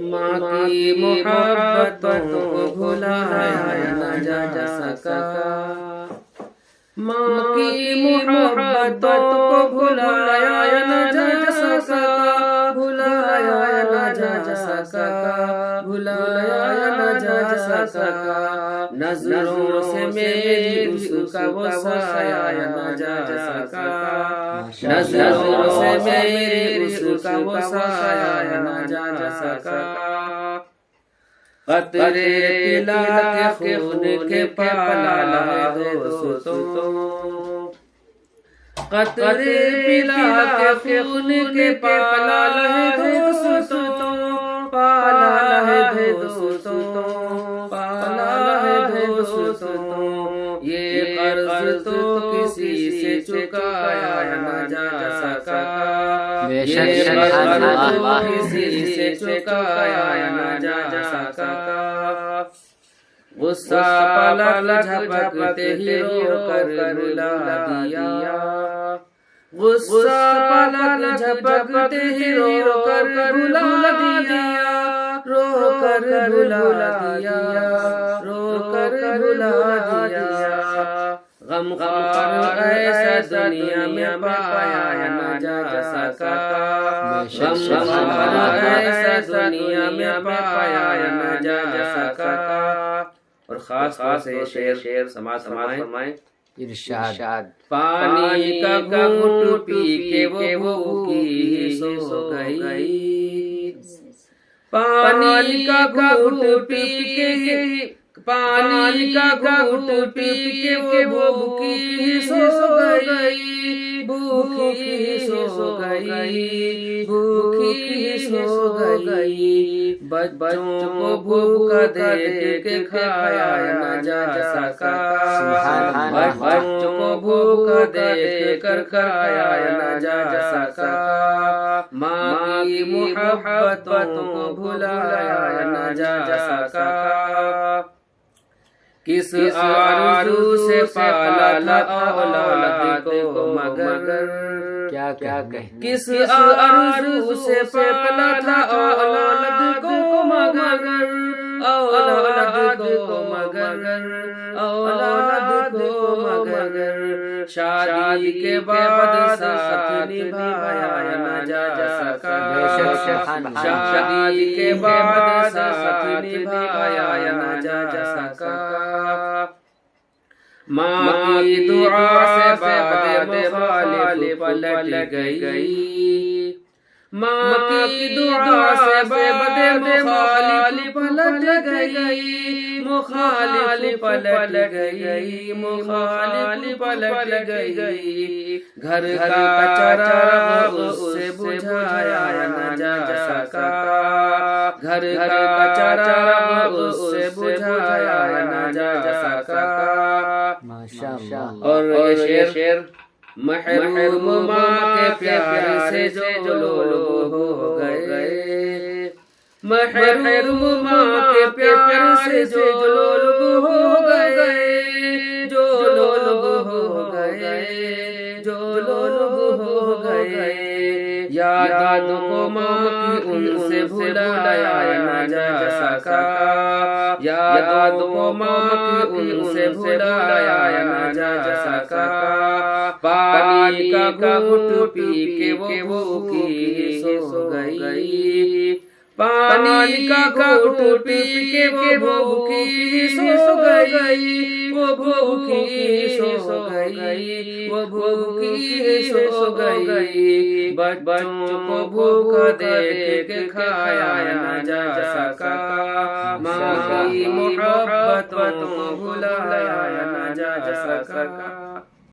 ماں کی محبتوں کو بھلایا نہ جا سکا، ماں کی محبتوں کو بھلایا نہ جا سکا، بھلایا نہ جا سکا، بھلایا نہ جا سکا، نظروں سے میری اس کا وہ سایہ نہ جا سکا، نظروں سے میری اس کا وہ سایہ نہ جا سکا، قطرے پلا کے خون کے پالا ہے دوستوں، قطرے پلا کے خون کے پالا ہے دوستوں، پالا ہے دوستوں، پالا ہے دوستوں، یہ قرض تو کسی سے چکایا نہ جا سکا، یہ قرض تو کسی سے چکایا نہ جا سکا، غصہ پلک جھپکتے ہی رو کر بلا دیا، غصہ پلک جھپکتے ہی رو کر بلا دیا، رو کر بلا دیا، رو کر بلا دیا، غم خار ایسا دنیا میں پایا نہ جا سکا، غم خار ایسا دنیا میں پایا نہ جا سکا، اور خاص طور سے یہ شعر سماعت فرمائیں۔ ارشاد پانی کا گھونٹ پی کے وہ بھوکی سو گئی، پانی کا گھونٹ پی کے، پانی کا گھونٹ پی کے وہ بھوکی سو گئی، بھوکی سو گئی، بھوکی سو گئی، بچوں کو بھوکا دیکھ کے کھایا نہ جا سکا، بچوں کو بھوکا دیکھ کر کھایا نہ جا سکا، ماں کی محبتوں کو بھلایا نہ جا سکا، کس آرزو سے پالا تھا اولاد کو مگر، کیا کہیں، کس آرزو سے پالا تھا اولاد کو مگر، اولاد کو مگر، اولاد کو مگر، شادی کے بعد ساتھ نبھایا نہ جا سکا، شادی کے بعد ساتھ نبھایا نہ جا سکا، ماں کی دعا سے بعد مخالف پلٹ گئی، ماں کی دعا سے بعد مخالف پلٹ گئی، مخالف پلٹ گئی، مخالف پلٹ گئی، گھر کا چراغ اس سے بجھایا نہ جا سکا، گھر کا چراغ اس سے بجھایا نہ جا سکا، ماشاءاللہ، اور یہ شعر محروم ماں کے پیار سے جو لوگ ہو گئے، محروم ماں کے پیار سے جو لوگ ہو گئے، جو لوگ ہو گئے، جو لوگ ہو گئے، یادوں کو ماں کی ان سے بھلایا نہ جا سکا، یادوں کو ماں کی ان سے بھلایا نہ جا سکا، پانی کا گھونٹ پی کے وہ بھوکی سو گئی، پانی کا گھونٹ پی کے وہ بھوکی سو گئی، وہ بھوکی سو گئی، وہ بھوکی سو گئی، بچوں کو بھوکا دیکھ کے کھایا نہ جا سکا، ماں کی محبتوں کو بھلایا نہ جا سکا۔